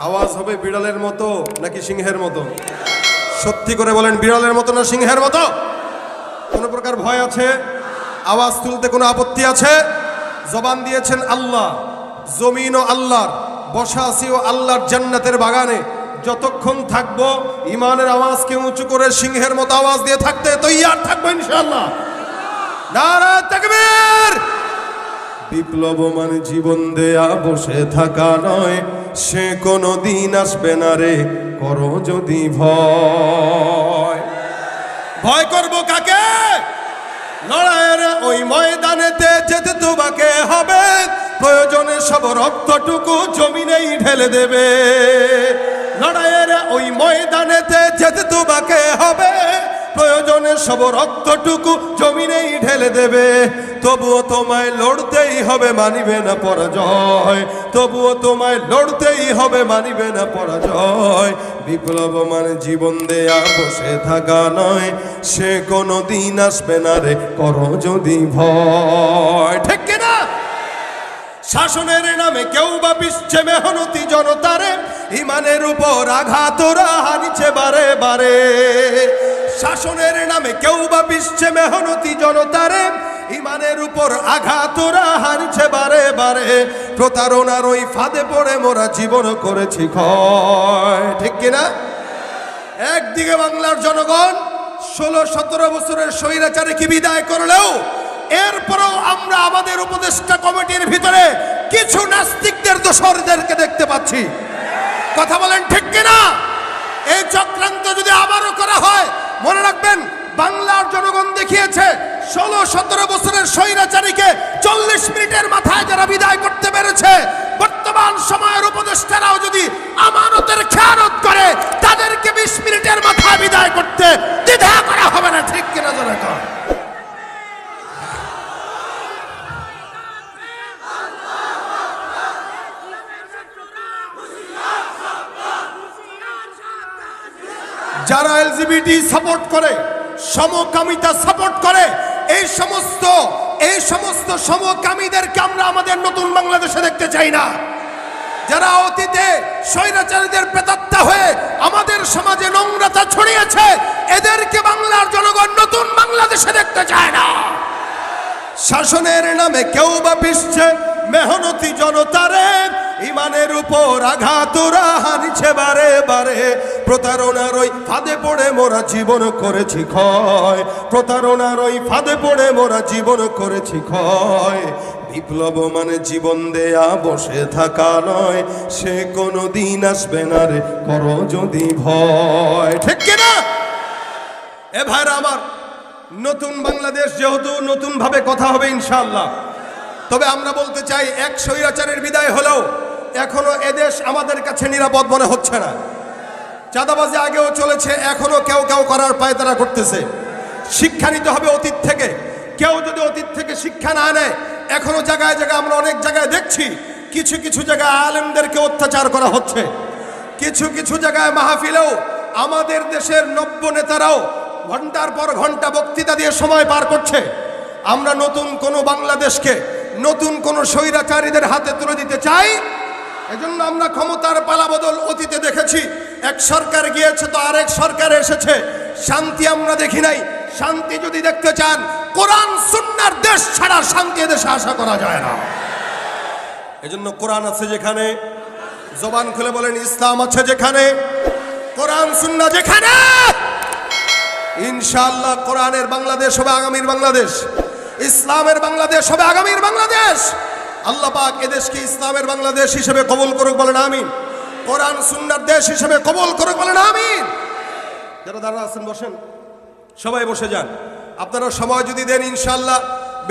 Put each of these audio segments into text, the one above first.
আওয়াজ হবে বিড়ালের মতো নাকি সিংহের মতো? সত্যি করে বলেন, বিড়ালের মতো না সিংহের মতো? কোনো প্রকার ভয় আছে? আওয়াজ তুলতে কোনো আপত্তি আছে? জবান দিয়েছেন আল্লাহ, জমিন ও আল্লাহর, বসা আছি ও আল্লাহর জান্নাতের বাগানে। যতক্ষণ থাকবো ইমানের আওয়াজকে উঁচু করে সিংহের মতো আওয়াজ দিয়ে থাকতে তৈয়ার থাকবো ইনশাআল্লাহ। নারা তাকবীর। বিপ্লব মানে জীবন দেয়া বসে থাকা নয়, সে কোনো দিন আসবে না রে করো যদি ভয়। ভয় করবো কাকে? লড়াইয়ের ওই ময়দানেতে যেতে তোমাকে হবে, প্রয়োজনে সব রক্তটুকু জমিনেই ঢেলে দেবে। লড়াইয়ের ওই ময়দানেতে যেতে তোমাকে হবে, প্রয়োজনে সব রক্তটুকু জমিনেই ঢেলে দেবে। তবুও তোমায় লড়তেই হবে, মানিবে না পরাজয়। তবুও তোমায় লড়তেই হবে, মানিবে না পরাজয়। বিপ্লব মানে জীবন দেয়া বসে থাকা নয়, সে কোনো দিন আসবে না রে করো যদি ভয়। ঠিক কিনা? শাসনের নামে কেউ বা পিছছে মেহনতি জনতারে, ইমানের উপর আঘাত ওরা হানিছে বারে বারে। শাসনের নামে কেউ বা পিছছে মেহনতি জনতারে, ইমানের উপর আঘাত ওরা হানিছে বারে বারে। প্রতারণার ওই ফাঁদে পড়ে মোরা জীবন করেছি ক্ষয়। ঠিক কিনা? একদিকে বাংলার জনগণ 16-17 বছরের স্বৈরাচারে কি বিদায় করলেও, এরপরেও আমরা আমাদের উপদেষ্টা কমিটির ভিতরে কিছু নাস্তিকদের দোসরদেরকে দেখতে পাচ্ছি। কথা বলেন ঠিক কিনা? এই চক্রান্ত যদি আবারও করা হয়, মনে রাখবেন বাংলার জনগণ দেখিয়েছে 16-17 বছরের স্বৈরাচারীকে 40 মিনিটের মাথায় যারা বিদায় করতে পেরেছে, বর্তমান সময়ের উপদেষ্টারাও যদি আমানতের খেয়ানত করে তাদেরকে 20 মিনিটের মাথায় বিদায় করতে দ্বিধা করা হবে না। ঠিক কিনা যারা কয়? যারা এলজিবিটি সাপোর্ট করে, সমকামিতা সাপোর্ট করে, এই সমস্ত সমকামীদেরকে আমরা আমাদের নতুন বাংলাদেশে দেখতে চাই না। যারা অতীতে স্বৈরাচারীদের প্রেতাত্মা হয়ে আমাদের সমাজে নোংরাতা ছড়িয়েছে, এদেরকে বাংলার জনগণ নতুন বাংলাদেশে দেখতে চায় না। শাসনের নামে কেউ বা পিছছে মেহনতি জনতারে, ইমানের উপর আঘাত ওরা হানিছে বারে বারে। প্রতারণার ওই ফাঁদে পড়ে মোরা জীবন করেছি ক্ষয়। প্রতারণার ওই ফাঁদে পড়ে মোরা জীবন করেছি ক্ষয়। বিপ্লব মানে জীবন দেয়া বসে থাকা নয়, সে কোনো দিন আসবে না রে করো যদি ভয়। ঠিক কিনা? এ ভাইরা আমার, নতুন বাংলাদেশ যেহেতু নতুন ভাবে কথা হবে ইনশাআল্লাহ, তবে আমরা বলতে চাই এক স্বৈরাচারের বিদায় হলেও এখনো এদেশ আমাদের কাছে নিরাপদ মনে হচ্ছে না। চাঁদাবাজি আগেও চলেছে, এখনো কেউ কেউ করার পায়তারা করতেছে। শিক্ষা নিতে হবে অতীত থেকে। কেউ যদি অতীত থেকে শিক্ষা না নেয়, এখনো জায়গায় জায়গায় আমরা অনেক জায়গায় দেখছি কিছু কিছু জায়গায় আলেমদেরকে অত্যাচার করা হচ্ছে। কিছু কিছু জায়গায় মাহফিলেও আমাদের দেশের নব্য নেতারাও ঘন্টার পর ঘন্টা বক্তৃতা দিয়ে সময় পার করছে। আমরা নতুন কোনো বাংলাদেশকে নতুন কোনো স্বৈরাচারীদের হাতে তুলে দিতে চাই। এজন্য আমরা ক্ষমতার পালাবদল অতীতে দেখেছি। এক সরকার গিয়েছে তো আরেক সরকার এসেছে, শান্তি আমরা দেখি নাই। শান্তি যদি দেখতে চান, কোরআন সুন্নাহর দেশ ছাড়া শান্তি দেশে আশা করা যায় না। এজন্য কোরআন আছে যেখানে, জবান খুলে বলেন ইসলাম আছে যেখানে, কোরআন সুন্নাহ যেখানে, ইনশাআল্লাহ কোরআনের বাংলাদেশ হবে আগামীর বাংলাদেশ, ইসলামের বাংলাদেশ হবে আগামীর বাংলাদেশ। আল্লাহ পাক এদেশকে ইসলামের বাংলাদেশ হিসেবে কবুল করুক, বলেন আমিন। কোরআন সুন্নাহর দেশ হিসেবে কবুল করুক, বলেন আমিন। যারা দাঁড়া আছেন বসেন, সবাই বসে যান। আপনারা সময় যদি দেন ইনশাআল্লাহ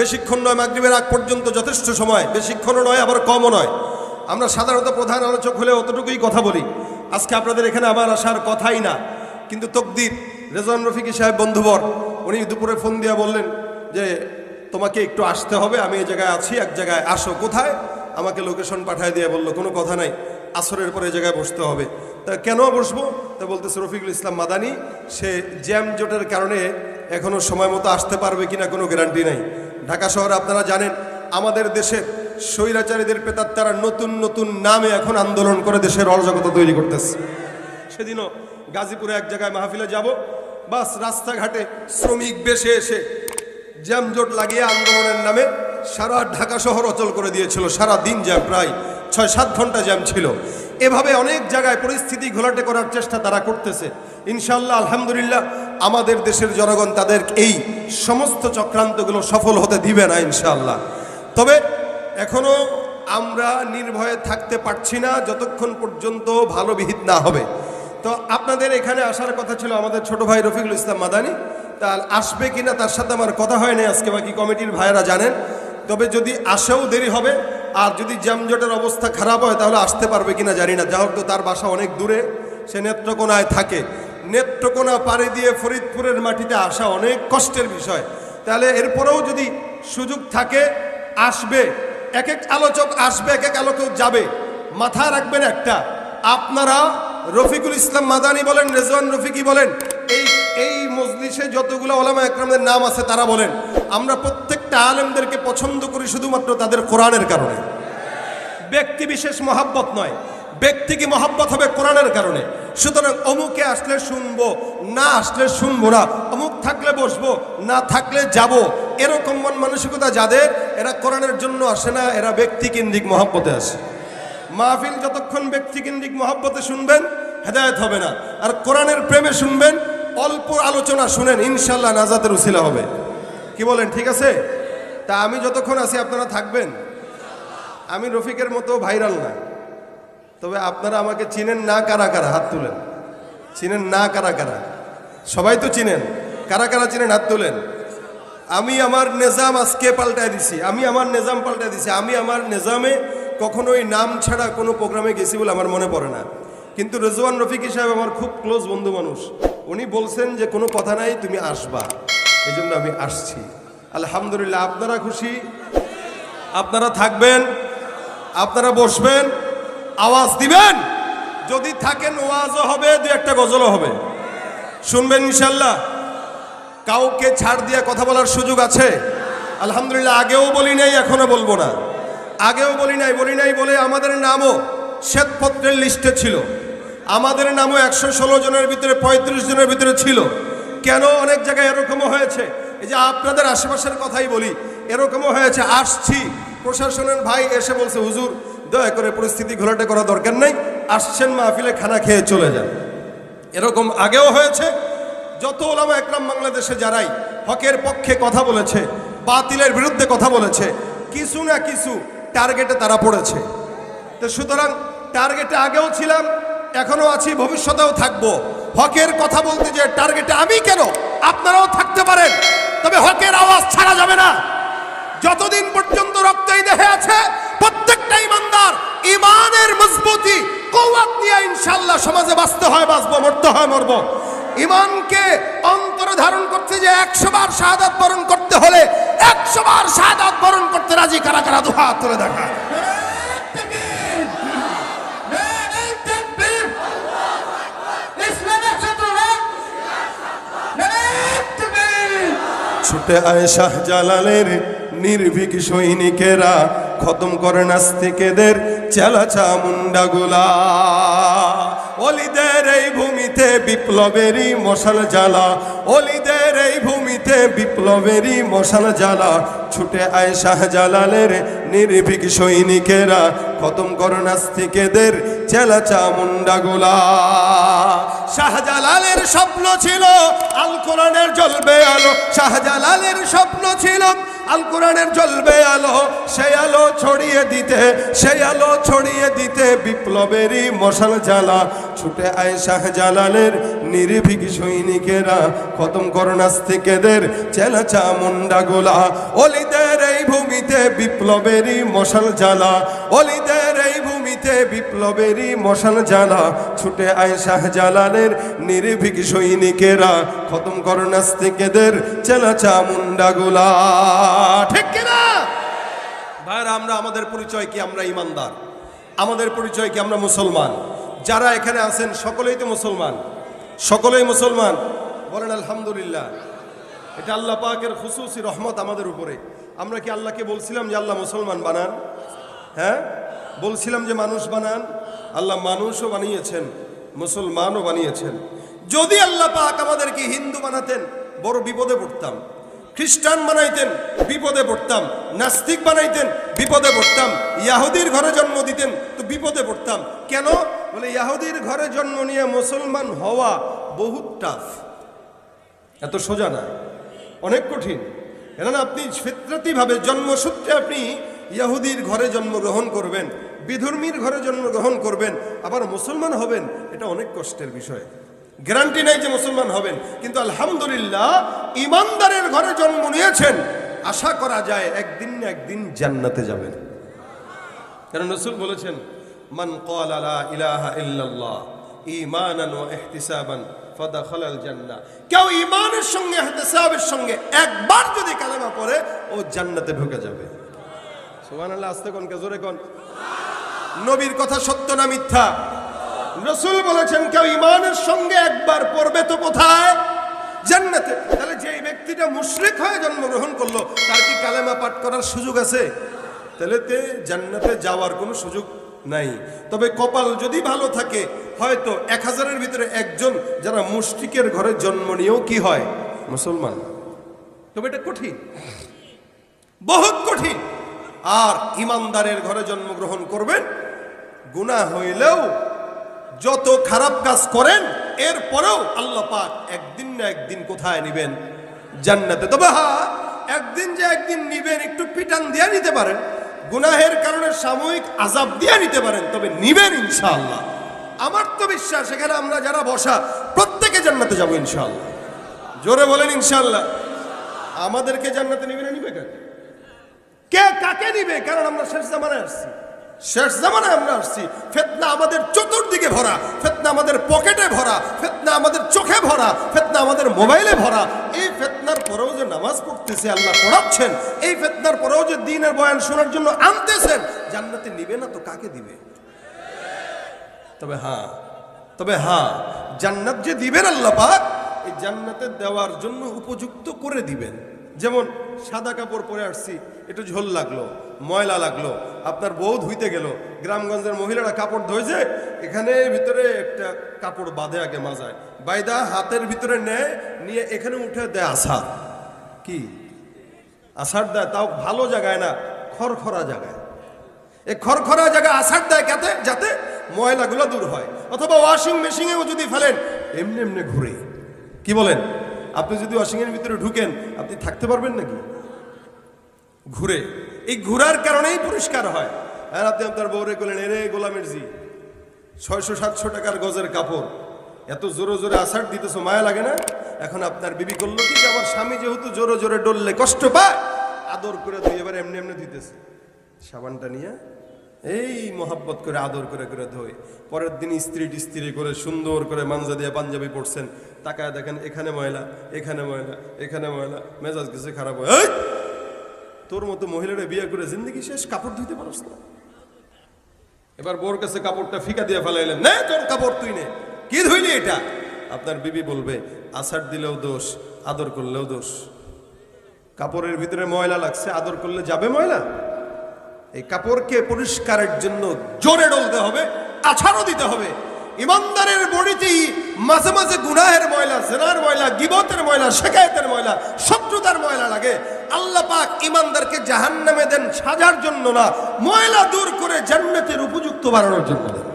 বেশিক্ষণ নয়, মাগরিবের আগ পর্যন্ত যথেষ্ট সময়, বেশিক্ষণও নয় আবার কমও নয়। আমরা সাধারণত প্রধান আলোচক হলে অতটুকুই কথা বলি। আজকে আপনাদের এখানে আমার আসার কথাই না, কিন্তু তকদির রেজওয়ান রফিকি সাহেব বন্ধুবর উনি দুপুরে ফোন দিয়ে বললেন যে তোমাকে একটু আসতে হবে, আমি এই জায়গায় আছি, এক জায়গায় আসো। কোথায়? আমাকে লোকেশন পাঠিয়ে দিয়ে বললো কোনো কথা নাই, আসরের পরে এই জায়গায় বসতে হবে। তা কেন বসবো? তা বলতেছে রফিকুল ইসলাম মাদানী সে জ্যাম জটের কারণে এখনো সময় মতো আসতে পারবে কিনা কোনো গ্যারান্টি নাই। ঢাকা শহরে আপনারা জানেন আমাদের দেশে স্বৈরাচারীদের প্রেতাত্মারা নতুন নতুন নামে এখন আন্দোলন করে দেশের অরাজকতা তৈরি করতেছে। সেদিনও গাজীপুরে এক জায়গায় মাহফিলে যাব, বাস রাস্তাঘাটে শ্রমিক বেশে এসে জ্যামজট লাগিয়ে আন্দোলনের নামে সারা ঢাকা শহর অচল করে দিয়েছিল। সারা দিন জ্যাম, প্রায় 6-7 ঘন্টা জ্যাম ছিল। এভাবে অনেক জায়গায় পরিস্থিতি ঘোলাটে করার চেষ্টা তারা করতেছে। ইনশাআল্লাহ আলহামদুলিল্লাহ আমাদের দেশের জনগণ তাদের এই সমস্ত চক্রান্তগুলো সফল হতে দিবে না ইনশাআল্লাহ। তবে এখনো আমরা নির্ভয়ে থাকতে পারছি না যতক্ষণ পর্যন্ত ভালো বিহিত না হবে। তো আপনাদের এখানে আসার কথা ছিল আমাদের ছোট ভাই রফিকুল ইসলাম মাদানী, তা আসবে কিনা তার সাথে আমার কথা হয়নি আজকে, বাকি কমিটির ভাইয়েরা জানেন। তবে যদি আসেও দেরি হবে, আর যদি জ্যামজটের অবস্থা খারাপ হয় তাহলে আসতে পারবে কিনা জানি না। যা হোক, তো তার বাসা অনেক দূরে, সে নেত্রকোনায় থাকে। নেত্রকোনা পাড়ি দিয়ে ফরিদপুরের মাটিতে আসা অনেক কষ্টের বিষয়। তাহলে এরপরেও যদি সুযোগ থাকে আসবে। এক এক আলোচক আসবে, এক এক আলোচক যাবে। মাথা রাখবেন একটা, আপনারা রফিকুল ইসলাম মাদানী বলেন, রেজওয়ান রফিকি বলেন, এই মজলিসে যতগুলো ওলামা একরামদের নাম আছে তারা বলেন, আমরা প্রত্যেকটা আলেমদেরকে পছন্দ করি শুধুমাত্র তাদের কোরআনের কারণে। ব্যক্তি বিশেষ মহাব্বত নয়, ব্যক্তি কি মহাব্বত হবে কোরআনের কারণে। সুতরাং অমুকে আসলে শুনবো, না আসলে শুনবো না, অমুক থাকলে বসবো, না থাকলে যাব, এরকম মন মানসিকতা যাদের, এরা কোরআনের জন্য আসে না, এরা ব্যক্তি কেন্দ্রিক মহাব্বতে আসে। মাহফিল যতক্ষণ ব্যক্তি কেন্দ্রিক মহাব্বতে শুনবেন হেদায়েত হবে না, আর কোরআনের প্রেমে শুনবেন, অল্প আলোচনা শুনেন, ইনশাল্লাহ নাজাতের উসিলা হবে। কি বলেন, ঠিক আছে? তা আমি যতক্ষণ আছি আপনারা থাকবেন। আমি রফিকের মতো ভাইরাল না, তবে আপনারা আমাকে চিনেন না কারা কারা, হাত তুলেন। চিনেন না কারা কারা? সবাই তো চিনেন। কারা কারা চিনেন, হাত তুলেন। আমি আমার নিজাম আজকে পাল্টায় দিছি, আমি আমার নিজাম পাল্টায় দিছি। আমি আমার নিজামে কখনোই নাম ছাড়া কোনো প্রোগ্রামে গেছি বলে আমার মনে পড়ে না। কিন্তু রেজওয়ান রফিকি সাহেব আমার খুব ক্লোজ বন্ধু মানুষ, উনি বলছেন যে কোনো কথা নাই, তুমি আসবা, এই জন্য আমি আসছি। আলহামদুলিল্লাহ। আপনারা খুশি? আপনারা থাকবেন, আপনারা বসবেন, আওয়াজ দিবেন। যদি থাকেন ওয়াজও হবে, দু একটা গজলও হবে, শুনবেন ইনশাল্লাহ। কাউকে ছাড় দিয়ে কথা বলার সুযোগ আছে? আলহামদুলিল্লাহ। আগেও বলি নাই, এখনো বলবো না। আগেও বলি নাই বলে আমাদের নামও শ্বেতপত্রের লিস্টে ছিল। আমাদের নামও 116 জনের ভিতরে 35 জনের ভিতরে ছিল। কেন? অনেক জায়গায় এরকমও হয়েছে, এই যে আপনাদের আশেপাশের কথাই বলি, এরকমও হয়েছে আসছি, প্রশাসনের ভাই এসে বলছে হুজুর দয়া করে পরিস্থিতি ঘোলাটে করা দরকার নাই, আসছেন মাহফিলে খানা খেয়ে চলে যান। এরকম আগেও হয়েছে। যত ওলামা একরাম বাংলাদেশে যারাই হকের পক্ষে কথা বলেছে, বাতিলের বিরুদ্ধে কথা বলেছে, কিছু না কিছু টার্গেটে তারা পড়েছে। তো সুতরাং টার্গেটে আগেও ছিলাম, এখনো আছি, ভবিষ্যতেও থাকবো। হকের কথা বলতে যে টার্গেটে আমি কেন, আপনারাও থাকতে পারেন, তবে হকের আওয়াজ ছাড়া যাবে না। যতদিন পর্যন্ত রক্ত এই দেহে আছে, প্রত্যেকটা ইমানদার ইমানের মজবুতি কওয়াত নিয়ে ইনশাআল্লাহ সমাজে বাঁচতে হয় বাঁচবো, মরতে হয় মরবো। ইমানকে অন্তরে ধারণ করতে যে 100 বার শাহাদাত বরণ করতে হলে 100 বার শাহাদাত বরণ করতে রাজি কারা কারা দুহাত তুলে দেখা। ছুটে আয় শাহজালালের নির্ভীক সৈনিকেরা, খতম করে নাস্তিকেদের চেলা চামুন্ডাগুলা। অলিদের এই ভূমিতে বিপ্লবেরই মশাল জ্বালা, অলিদের এই ভূমিতে বিপ্লবেরই মশাল জ্বালা। ছুটে আয় শাহজালালের নির্ভীক সৈনিকেরা, খতম করে নাস্তিকেদের চেলা চামুন্ডাগুলা। শাহজালালের স্বপ্ন ছিল আল কোরআনের জ্বলবে আলো, শাহজালালের স্বপ্ন ছিল আল কোরআনের জ্বলবে আলো। সেই আলো ছড়িয়ে দিতে, সেই আলো ছড়িয়ে দিতে বিপ্লবেরই মশাল জ্বালা। ছুটে আয় শাহজালালের নির্ভীক সৈনিকেরা, খতম কর নাস্তিকেদের চেলা চামুন্ডাগুলা। অলিদের এই ভূমিতে বিপ্লবেরই মশাল জ্বালা, অলিদের এই ভূমিতে বিপ্লবেরই মশাল জ্বালা। ছুটে আয় শাহজালালের নির্ভীক সৈনিকেরা, খতম কর নাস্তিকেদের চেলা চামুন্ডাগুলা। ঠিক কিনা ভাইরা? আমরা আমাদের পরিচয় কি? আমরা ইমানদার। আমাদের পরিচয় কি? আমরা মুসলমান। যারা এখানে আছেন সকলেই তো মুসলমান, সকলেই মুসলমান। বলেন আলহামদুলিল্লাহ। এটা আল্লাহ পাকের খুসুসি রহমত আমাদের উপরে। আমরা কি আল্লাহকে বলছিলাম যে আল্লাহ মুসলমান বানান? হ্যাঁ, বলছিলাম যে মানুষ বানান, আল্লাহ মানুষও বানিয়েছেন, মুসলমানও বানিয়েছেন। যদি আল্লাহ পাক আমাদেরকে হিন্দু বানাতেন বড় বিপদে পড়তাম, খ্রিস্টান বানাইতেন বিপদে পড়তাম, নাস্তিক বানাইতেন বিপদে পড়তাম, ইয়াহুদির ঘরে জন্ম দিতেন তো বিপদে পড়তাম। কেন? বলে ইয়াহুদির ঘরে জন্ম নিয়ে মুসলমান হওয়া বহুত টাফ, এত সোজা না, অনেক কঠিন। কেননা আপনি ফিতরাতিভাবে জন্মসূত্রে আপনি ইয়াহুদির ঘরে জন্মগ্রহণ করবেন, বিধর্মীর ঘরে জন্মগ্রহণ করবেন, আবার মুসলমান হবেন, এটা অনেক কষ্টের বিষয়। গ্যারান্টি নেই যে মুসলমান হবেন, কিন্তু আলহামদুলিল্লাহ ইমানদারের ঘরে জন্ম নিয়েছেন, আশা করা যায় একদিন না একদিন জান্নাতে যাবেন। কারণ রাসূল বলেছেন, মান ক্বালা লা ইলাহা ইল্লাল্লাহ ঈমানান ওয়া ইহতিসাবান ফাদাখালাল জান্নাহ। কেউ ঈমানের সঙ্গে ইহতিসাবের সঙ্গে একবার যদি কালেমা পড়ে ও জান্নাতে ঢুকে যাবে। সুবহানাল্লাহ। আস্তে কোন, কে জোরে কোন। নবীর কথা সত্য না মিথ্যা? রাসূল বলেছেন কেউ ঈমানের সঙ্গে একবার পড়বে তো কোথায়? জান্নাতে। তাহলে যে ব্যক্তিটা মুশরিক হয়ে জন্মগ্রহণ করলো তার কি কালেমা পাঠ করার সুযোগ আছে? তাহলে জান্নাতে যাওয়ার কোনো সুযোগ নাই। তবে কপাল যদি ভালো থাকে হয়তো 1000-এর ভিতরে একজন যারা মুশরিকের ঘরে জন্ম নিয়েও কি হয়? মুসলমান। তবে এটা কঠিন, বহুত কঠিন। আর ইমানদারের ঘরে জন্মগ্রহণ করবেন, গুনাহ হইলেও যত খারাপ কাজ করেন এরপরেও আল্লাহ পাক একদিন না একদিন কোথায় নিবেন? জান্নাতে। তবে হ্যাঁ, একদিন যে একদিন নিবেন, একটু পিটান দিয়ে নিতে পারেন, গুনাহের কারণে সাময়িক আযাব দিয়ে নিতে পারেন, তবে নিবেন ইনশাআল্লাহ। আমার তো বিশ্বাস এখানে আমরা যারা বসা প্রত্যেকে জান্নাতে যাবো ইনশাআল্লাহ। জোরে বলেন ইনশাআল্লাহ। আমাদেরকে জান্নাতে নিবে না নিবে কাকে? কে কাকে নিবে? কারণ আমরা শেষ জামানায় আসছি, শেষ জামানায় আমরা আসছি। ফিতনা আমাদের চতুর্দিকে ভরা, ফিতনা আমাদের পকেটে ভরা, ফিতনা আমাদের চোখে ভরা, ফিতনা আমাদের মোবাইলে ভরা। এই ফিতনার পরেও যে নামাজ পড়তেছে, আল্লাহ পড়াচ্ছেন, এই ফিতনার পরেও যে দ্বীনের বয়ান শোনার জন্য আনতেছেন, জান্নাতে নিবে না তো কাকে দিবে? তবে হ্যাঁ জান্নাত যে দিবেন আল্লাহ পাক, এই জান্নাতে দেওয়ার জন্য উপযুক্ত করে দিবেন। যেমন সাদা কাপড় পরে আসছি, একটু ঝোল লাগলো, ময়লা লাগলো, আপনার বউ ধুইতে গেল, গ্রামগঞ্জের মহিলারা কাপড় ধুইছে, এখানে ভিতরে একটা কাপড় বাঁধে আগে মাজায়, বাইদা হাতের ভিতরে নেয়, নিয়ে এখানে উঠে দেয় আছাড়। কি আছাড় দেয়? তাও ভালো জায়গায় না, খড়খড়া জায়গায়। এই খড়খড়া জায়গায় আছাড় দেয় কাতে? যাতে ময়লাগুলো দূর হয়। অথবা ওয়াশিং মেশিনেও যদি ফেলেন, এমনি এমনি ঘুরে। কি বলেন? আপনি যদি ওয়াশিং এর ভিতরে ঢুকেন, আপনি থাকতে পারবেন নাকি? ঘুরে। এই ঘুরার কারণেই পরিষ্কার হয়। আর আপনি আপনার বউরে বলেন, এরে গোলামের জি, 600-700 টাকার গজের কাপড়, এত জোরে জোরে আছাড় দিতেছো, মায়া লাগে না? এখন আপনার বিবি করলো কি, যে আমার স্বামী যেহেতু জোরে জোরে ডললে কষ্ট পায়, আদর করে ধুই, এবার এমনি এমনি দিতেছে, সাবানটা নিয়ে এই মোহাব্বত করে আদর করে করে ধোয়। পরের দিন স্ত্রী করে সুন্দর করে মানজা দিয়ে পাঞ্জাবি পড়ছেন, তাকায় দেখেন এখানে ময়লা, এখানে ময়লা, এখানে ময়লা, মেজাজ কিছু খারাপ হয়। তোর মতো মহিলারা বিয়ে করে জিন্দগি শেষ, কাপড় ধুইতে পারস না। এবার বোর কাছে কাপড়টা ফিকা দিয়ে ফেলাইলেন, না তোর কাপড় তুই নে, কি ধুইলি এটা? আপনার বিবি বলবে, আছাড় দিলেও দোষ, আদর করলেও দোষ। কাপড়ের ভিতরে ময়লা লাগছে, আদর করলে যাবে ময়লা? এই কাপড়কে পরিষ্কারের জন্য জোরে ডলতে হবে, আছাড়ও দিতে হবে। ইমানদারের বডিতেই মাঝে মাঝে গুনাহের ময়লা, জিনার ময়লা, গিবতের ময়লা, শিকায়েতের ময়লা, শত্রুতার ময়লা লাগে। আল্লাহ পাক ইমানদারকে জাহান্নামে দেন সাজার জন্য না, ময়লা দূর করে জান্নাতের উপযুক্ত বানানোর জন্য দেন।